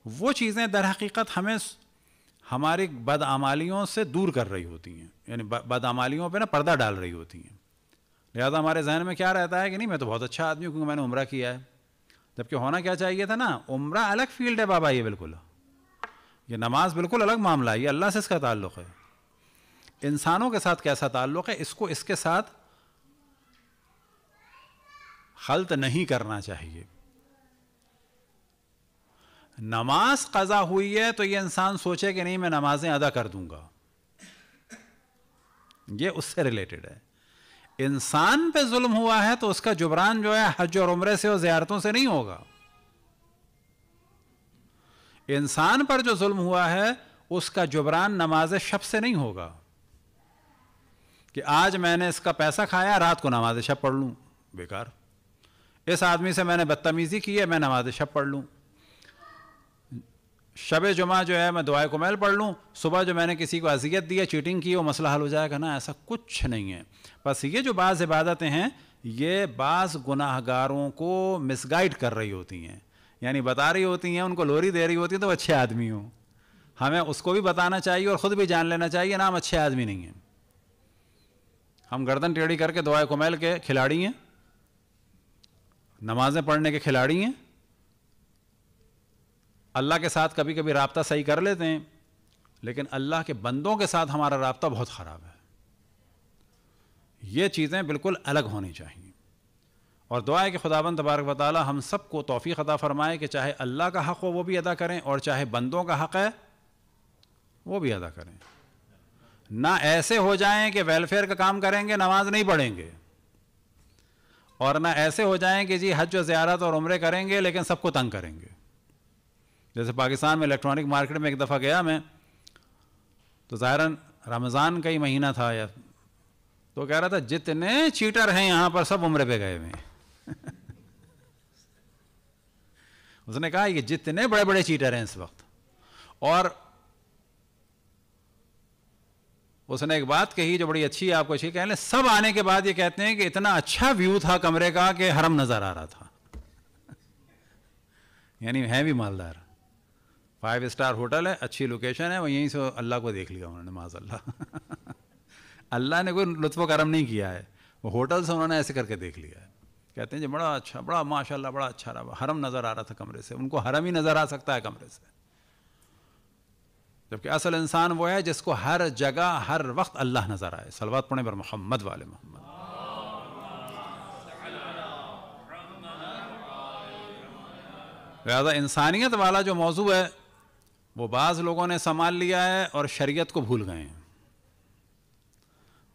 वो चीज़ें दर हकीकत हमें हमारी बदआमालियों से दूर कर रही होती हैं, यानी बदआमालियों पे ना पर्दा डाल रही होती हैं। लिहाजा हमारे जहन में क्या रहता है कि नहीं, मैं तो बहुत अच्छा आदमी हूँ क्योंकि मैंने उम्रा किया है। जबकि होना क्या चाहिए था ना, उम्रा अलग फील्ड है बाबा, ये बिल्कुल, ये नमाज बिल्कुल अलग मामला है, ये अल्लाह से इसका ताल्लुक़ है। इंसानों के साथ कैसा ताल्लुक़ है, इसको इसके साथ खल्त नहीं करना चाहिए। नमाज क़ज़ा हुई है तो ये इंसान सोचे कि नहीं मैं नमाजें अदा कर दूंगा, ये उससे रिलेटेड है। इंसान पे जुल्म हुआ है तो उसका जुबरान जो है हज और उम्रे से और ज़ियारतों से नहीं होगा। इंसान पर जो जुल्म हुआ है उसका जुबरान नमाज शब से नहीं होगा कि आज मैंने इसका पैसा खाया, रात को नमाज शब पढ़ लूँ, बेकार। इस आदमी से मैंने बदतमीज़ी की है, मैं नमाज शब पढ़ लूँ। शब जुमा जो है मैं दुआए कुमैल पढ़ लूँ, सुबह जो मैंने किसी को अज़ियत दी है, चीटिंग की, वो मसला हल हो जाएगा ना, ऐसा कुछ नहीं है। बस ये जो बाज़ इबादतें हैं ये बाज़ गुनाहगारों को मिसगाइड कर रही होती हैं, यानी बता रही होती हैं, उनको लोरी दे रही होती है तो वो अच्छे आदमी हों। हमें उसको भी बताना चाहिए और ख़ुद भी जान लेना चाहिए ना हम अच्छे आदमी नहीं हैं। हम गर्दन टेढ़ी करके दुआए कुमैल के खिलाड़ी हैं, नमाज़ें पढ़ने के खिलाड़ी हैं, अल्लाह के साथ कभी कभी राब्ता सही कर लेते हैं, लेकिन अल्लाह के बंदों के साथ हमारा राब्ता बहुत ख़राब है। ये चीज़ें बिल्कुल अलग होनी चाहिए। और दुआ है कि खुदाबंद तबारक व तआला हम सबको तौफीक अता फरमाए कि चाहे अल्लाह का हक़ हो वो भी अदा करें और चाहे बंदों का हक़ है वो भी अदा करें। ना ऐसे हो जाएं कि वेलफेयर का काम करेंगे, नमाज नहीं पढ़ेंगे, और ना ऐसे हो जाएं कि जी हज व ज़ियारत और उम्रे करेंगे लेकिन सबको तंग करेंगे। जैसे पाकिस्तान में इलेक्ट्रॉनिक मार्केट में एक दफ़ा गया मैं, तो ज़ाहिरन रमज़ान का ही महीना था यार, तो कह रहा था जितने चीटर हैं यहाँ पर सब उम्रे पे गए हुए हैं। उसने कहा ये जितने बड़े बड़े चीटर हैं इस वक्त। और उसने एक बात कही जो बड़ी अच्छी है, आपको अच्छी कहने, सब आने के बाद ये कहते हैं कि इतना अच्छा व्यू था कमरे का कि हरम नज़र आ रहा था। यानी है भी मालदार, 5 स्टार होटल है, अच्छी लोकेशन है, वो यहीं से अल्लाह को देख लिया उन्होंने, माज़अल्लाह। अल्लाह ने कोई लुत्फ़ करम नहीं किया है, वो होटल से उन्होंने ऐसे करके देख लिया है। कहते हैं जी बड़ा अच्छा, बड़ा माशाल्लाह बड़ा अच्छा रहा, हरम नज़र आ रहा था कमरे से। उनको हरम ही नज़र आ सकता है कमरे से, जबकि असल इंसान वो है जिसको हर जगह हर वक्त अल्लाह नज़र आए। सलवात पढ़े बर मोहम्मद वाले मोहम्मद। लिहाजा इंसानियत वाला जो मौजू है वो बाज़ लोगों ने संभाल लिया है और शरीयत को भूल गए हैं।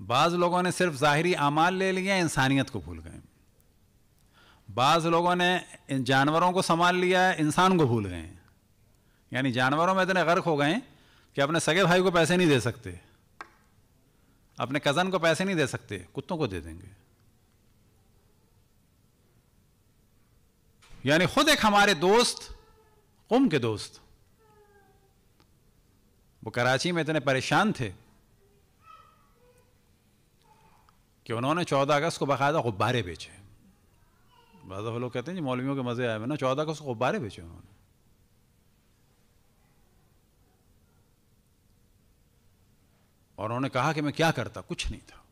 बाज़ लोगों ने सिर्फ ज़ाहिरी आमाल ले लिए, इंसानियत को भूल गए। बाज़ लोगों ने इन जानवरों को संभाल लिया है, इंसान को भूल गए हैं। यानी जानवरों में इतने गर्क हो गए कि अपने सगे भाई को पैसे नहीं दे सकते, अपने कज़न को पैसे नहीं दे सकते, कुत्तों को दे देंगे। यानी खुद एक हमारे दोस्त, कुम के दोस्त, वो कराची में इतने परेशान थे कि उन्होंने 14 अगस्त को बाकायदा गुब्बारे बेचे। बाज़ लोग कहते हैं जी मौलवियों के मज़े आए हुए ना, 14 अगस्त को गुब्बारे बेचे उन्होंने। और उन्होंने कहा कि मैं क्या करता, कुछ नहीं था।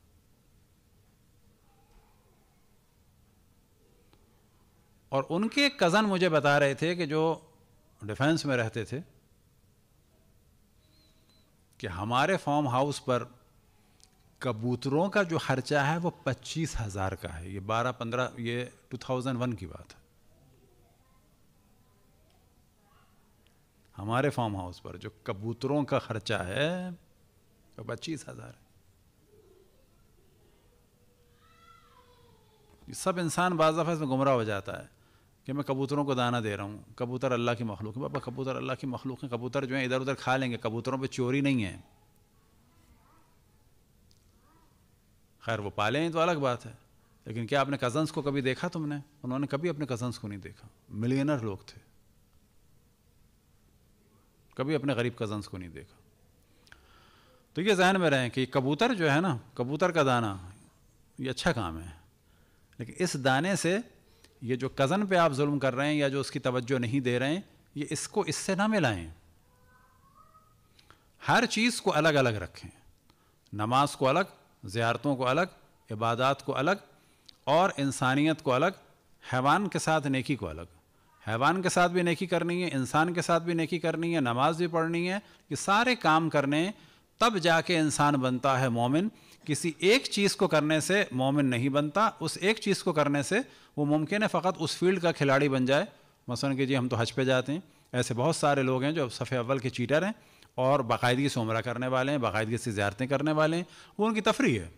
और उनके कज़न मुझे बता रहे थे कि जो डिफेंस में रहते थे कि हमारे फार्म हाउस पर कबूतरों का जो खर्चा है वो 25,000 का है। ये 12-15, ये 2001 की बात है। हमारे फार्म हाउस पर जो कबूतरों का खर्चा है वो 25,000 है। सब इंसान बाज़ दफ़ा इसमें गुमराह हो जाता है कि मैं कबूतरों को दाना दे रहा हूँ, कबूतर अल्लाह की मखलूक है। बाबा कबूतर अल्लाह की मखलूक है, कबूतर जो है इधर उधर खा लेंगे, कबूतरों पे चोरी नहीं है। खैर वो पाले हैं तो अलग बात है, लेकिन क्या आपने कज़न्स को कभी देखा तुमने? उन्होंने कभी अपने कज़न्स को नहीं देखा। मिलियनर लोग थे, कभी अपने गरीब कज़न्स को नहीं देखा। तो ये जहन में रहें कि कबूतर जो है ना, कबूतर का दाना ये अच्छा काम है, लेकिन इस दाने से ये जो कज़न पे आप जुल्म कर रहे हैं या जो उसकी तवज्जो नहीं दे रहे हैं, ये इसको इससे ना मिलाएं। हर चीज़ को अलग अलग रखें, नमाज को अलग, ज़ियारतों को अलग, इबादत को अलग, और इंसानियत को अलग, हैवान के साथ नेकी को अलग। हैवान के साथ भी नेकी करनी है, इंसान के साथ भी नेकी करनी है, नमाज भी पढ़नी है। ये सारे काम करने तब जाके इंसान बनता है मोमिन। किसी एक चीज़ को करने से मोमिन नहीं बनता। उस एक चीज़ को करने से वो मुमकिन है फ़कत उस फील्ड का खिलाड़ी बन जाए। मसलन कि जी हम तो हज पे जाते हैं, ऐसे बहुत सारे लोग हैं जो सफ़े अव्वल के चीटर हैं और बाकायदगी से उम्रा करने वाले हैं, बाकायदगी से ज़ियारतें करने वाले हैं, वो उनकी तफरीह है।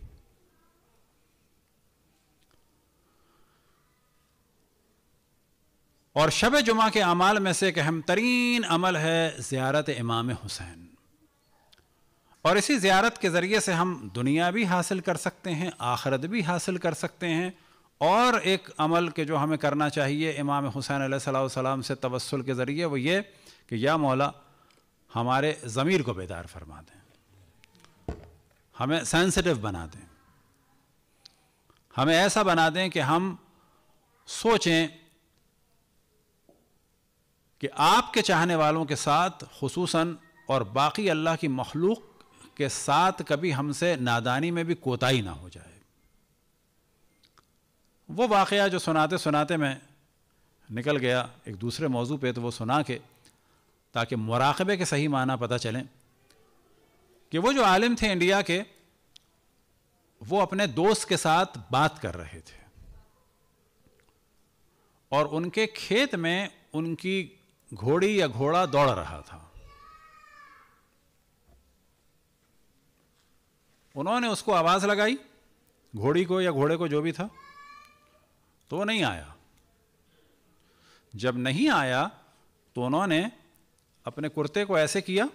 और शब जुमा के अमाल में से एक अहम तरीन अमल है ज़ियारत इमाम हुसैन, और इसी ज़ियारत के ज़रिए से हम दुनिया भी हासिल कर सकते हैं, आखिरत भी हासिल कर सकते हैं। और एक अमल के जो हमें करना चाहिए इमाम हुसैन अलैहिस्सलाम से तवस्सुल के ज़रिए, वो ये कि या मौला हमारे ज़मीर को बेदार फरमा दें, हमें सेंसिटिव बना दें, हमें ऐसा बना दें कि हम सोचें कि आपके चाहने वालों के साथ खुसूसन और बाकी अल्लाह की मखलूक के साथ कभी हमसे नादानी में भी कोताही ना हो जाए। वो वाक़या जो सुनाते सुनाते मैं निकल गया एक दूसरे मौजू पे, तो वो सुना के ताकि मुराक़बे के सही माना पता चलें कि वो जो आलिम थे इंडिया के, वो अपने दोस्त के साथ बात कर रहे थे और उनके खेत में उनकी घोड़ी या घोड़ा दौड़ रहा था। उन्होंने उसको आवाज़ लगाई, घोड़ी को या घोड़े को, जो भी था, तो वो नहीं आया। जब नहीं आया तो उन्होंने अपने कुर्ते को ऐसे किया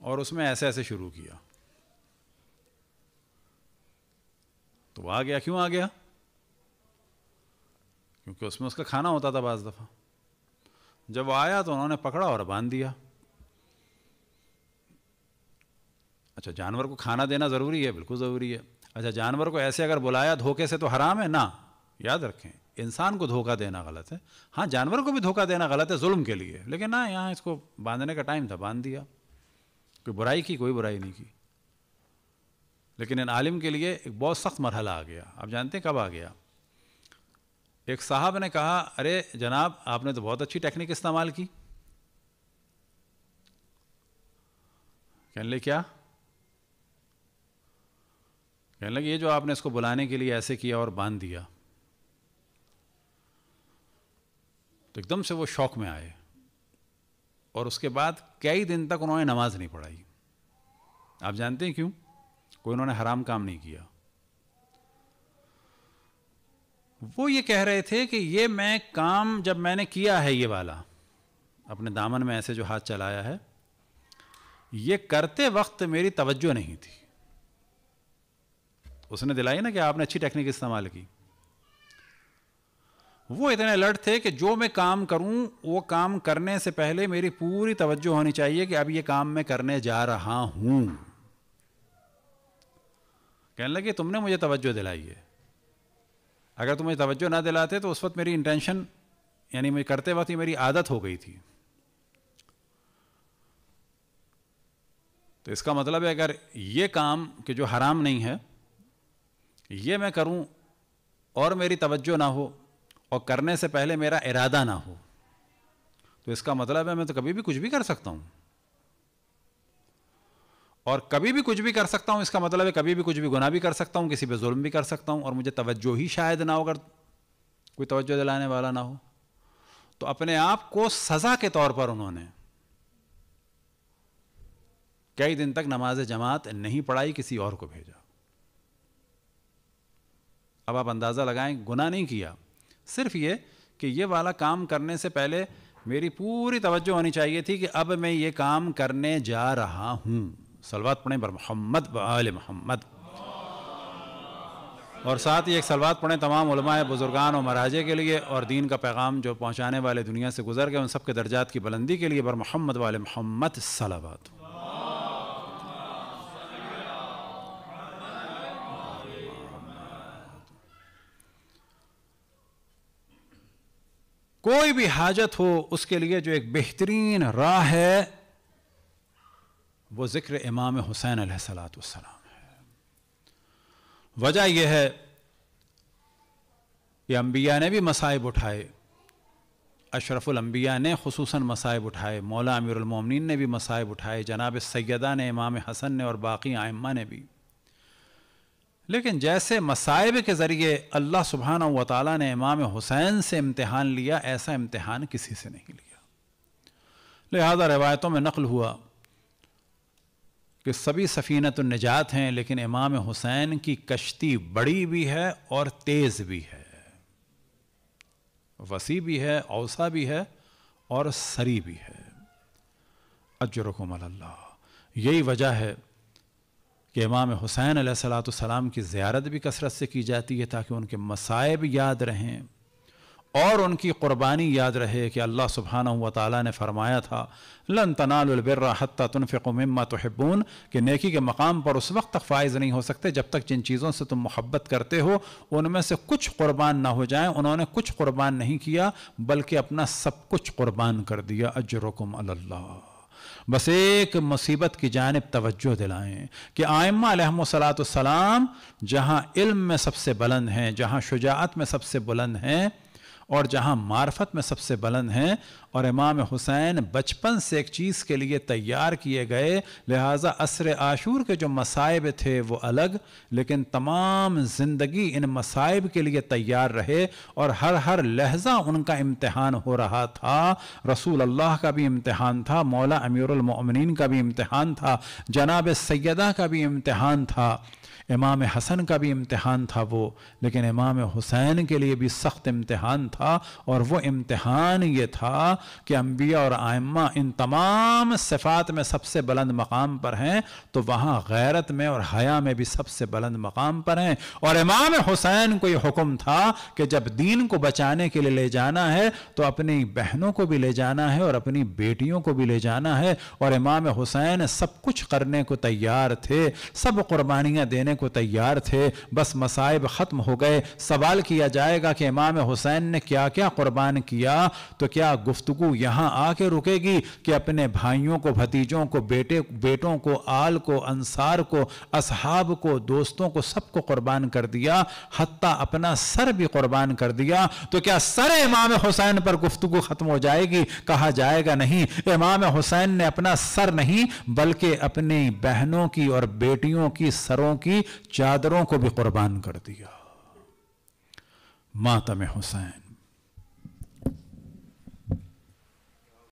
और उसमें ऐसे ऐसे शुरू किया, तो वो आ गया। क्यों आ गया? क्योंकि उसमें उसका खाना होता था बाज़ दफ़ा। जब वो आया तो उन्होंने पकड़ा और बांध दिया। अच्छा, जानवर को खाना देना ज़रूरी है? बिल्कुल ज़रूरी है। अच्छा, जानवर को ऐसे अगर बुलाया धोखे से तो हराम है ना? याद रखें, इंसान को धोखा देना गलत है। हाँ, जानवर को भी धोखा देना गलत है जुल्म के लिए, लेकिन ना, यहाँ इसको बांधने का टाइम था, बांध दिया। कोई बुराई की? कोई बुराई नहीं की। लेकिन इन आलिम के लिए एक बहुत सख्त मरहला आ गया। आप जानते हैं कब आ गया? एक साहब ने कहा, अरे जनाब, आपने तो बहुत अच्छी टेक्निक इस्तेमाल की। कहने लगे क्या? कहने लगे ये जो आपने इसको बुलाने के लिए ऐसे किया और बांध दिया। तो एकदम से वो शौक में आए और उसके बाद कई दिन तक उन्होंने नमाज नहीं पढ़ाई। आप जानते हैं क्यों? कोई उन्होंने हराम काम नहीं किया। वो ये कह रहे थे कि ये मैं काम जब मैंने किया है, ये वाला अपने दामन में ऐसे जो हाथ चलाया है, ये करते वक्त मेरी तवज्जो नहीं थी। उसने दिलाई ना कि आपने अच्छी टेक्निक इस्तेमाल की। वो इतने अलर्ट थे कि जो मैं काम करूं, वो काम करने से पहले मेरी पूरी तवज्जो होनी चाहिए कि अब ये काम मैं करने जा रहा हूं। कहने लगे तुमने मुझे तवज्जो दिलाई है, अगर तुम मुझे तवज्जो ना दिलाते तो उस वक्त मेरी इंटेंशन, यानी मैं करते वक्त ही मेरी आदत हो गई थी। तो इसका मतलब है अगर ये काम कि जो हराम नहीं है, ये मैं करूं और मेरी तवज्जो ना हो और करने से पहले मेरा इरादा ना हो, तो इसका मतलब है मैं तो कभी भी कुछ भी कर सकता हूं। और कभी भी कुछ भी कर सकता हूं, इसका मतलब है कभी भी कुछ भी गुनाह भी कर सकता हूं, किसी पे जुल्म भी कर सकता हूं, और मुझे तवज्जो ही शायद ना हो, अगर कोई तवज्जो दिलाने वाला ना हो। तो अपने आप को सजा के तौर पर उन्होंने कई दिन तक नमाज जमात नहीं पढ़ाई, किसी और को भेजा। अब आप अंदाज़ा लगाएं, गुनाह नहीं किया, सिर्फ ये कि ये वाला काम करने से पहले मेरी पूरी तवज्जो होनी चाहिए थी कि अब मैं ये काम करने जा रहा हूँ। सलवात पढ़ें बर मोहम्मद व आले मोहम्मद। और साथ ही एक सलवात पढ़ें तमाम उलमाए बुजुर्गान और महाराजे के लिए, और दीन का पैगाम जो पहुँचाने वाले दुनिया से गुजर गए उन सब के दर्जात की बुलंदी के लिए बर मोहम्मद वाले मोहम्मद सलावत। कोई भी हाजत हो उसके लिए जो एक बेहतरीन राह है वो ज़िक्र इमाम हुसैन अलैहिस्सलातु वस्सलाम है। वजह यह है कि अम्बिया ने भी मसाइब उठाए, अशरफुल अम्बिया ने खुसूसन मसाइब उठाए, मौला अमीरुल मोमिनीन ने भी मसाइब उठाए, जनाब सैयदा ने, इमाम हसन ने और बाकी आइम्मा ने भी। लेकिन जैसे मसाइब के ज़रिए अल्लाह सुब्हानहू व तआला ने इमाम हुसैन से इम्तिहान लिया, ऐसा इम्तिहान किसी से नहीं लिया। लिहाजा रिवायतों में नक़ल हुआ कि सभी सफ़ीनतुन निजात हैं, लेकिन इमाम हुसैन की कश्ती बड़ी भी है और तेज़ भी है, वसी भी है, औसा भी है और सरी भी है। अज्रुकुम अलल्लाह। यही वजह है कि इमाम हुसैन अलैहिस्सलाम की ज़ियारत भी कसरत से की जाती है ताकि उनके मसाइब याद रहें और उनकी क़ुरबानी याद रहे कि अल्लाह सुब्हानहू व तआला ने फरमाया था लन तनालुल बिर्रा हत्ता तुनफ़िक़ू मिम्मा तुहिब्बून, कि नेकी के मकाम पर उस वक्त तक फ़ाइज़ नहीं हो सकते जब तक जिन चीज़ों से तुम मोहब्बत करते हो उनमें से कुछ क़ुरबान ना हो जाएं। उन्होंने कुछ क़ुरबान नहीं किया बल्कि अपना सब कुछ क़ुरबान कर दिया। अज्रुकुम अलल्लाह। बस एक मुसीबत की जानिब तवज्जो दिलाएं कि आइम्मा अलैहिमुस्सलाम जहाँ इल्म में सबसे बुलंद हैं, जहाँ शुजाअत में सबसे बुलंद हैं और जहाँ मार्फत में सबसे बुलंद हैं, और इमाम हुसैन बचपन से एक चीज़ के लिए तैयार किए गए, लिहाजा असर आशूर के जो मसाइब थे वो अलग, लेकिन तमाम ज़िंदगी इन मसाइब के लिए तैयार रहे और हर हर लहजा उनका इम्तिहान हो रहा था। रसूल अल्लाह का भी इम्तिहान था, मौला अमीरुल मोमिनीन का भी इम्तिहान था, जनाब सैयदा का भी इम्तिहान था, इमाम हसन का भी इम्तिहान था वो, लेकिन इमाम हुसैन के लिए भी सख्त इम्तिहान था। और वो इम्तिहान ये था कि अम्बिया और आइम्मा इन तमाम सिफ़ात में सबसे बुलंद मकाम पर हैं, तो वहाँ गैरत में और हया में भी सबसे बुलंद मकाम पर हैं। और इमाम हुसैन को ये हुक्म था कि जब दीन को बचाने के लिए ले जाना है तो अपनी बहनों को भी ले जाना है और अपनी बेटियों को भी ले जाना है। और इमाम हुसैन सब कुछ करने को तैयार थे, सब कुर्बानियाँ देने को तैयार थे, बस मसाइब ख़त्म हो गए। सवाल किया जाएगा कि इमाम हुसैन ने क्या क्या कुर्बान किया, तो क्या गुफ्तगू यहाँ आके रुकेगी कि अपने भाइयों को, भतीजों को, बेटों को, आल को, अंसार को, असहाब को, दोस्तों को, सबको कुर्बान कर दिया, हत्ता अपना सर भी कुर्बान कर दिया। तो क्या सर इमाम हुसैन पर गुफ्तगू ख़त्म हो जाएगी? कहा जाएगा नहीं। इमाम हुसैन ने अपना सर नहीं बल्कि अपनी बहनों की और बेटियों की सरों की चादरों को भी कुर्बान कर दिया। मातम हुसैन।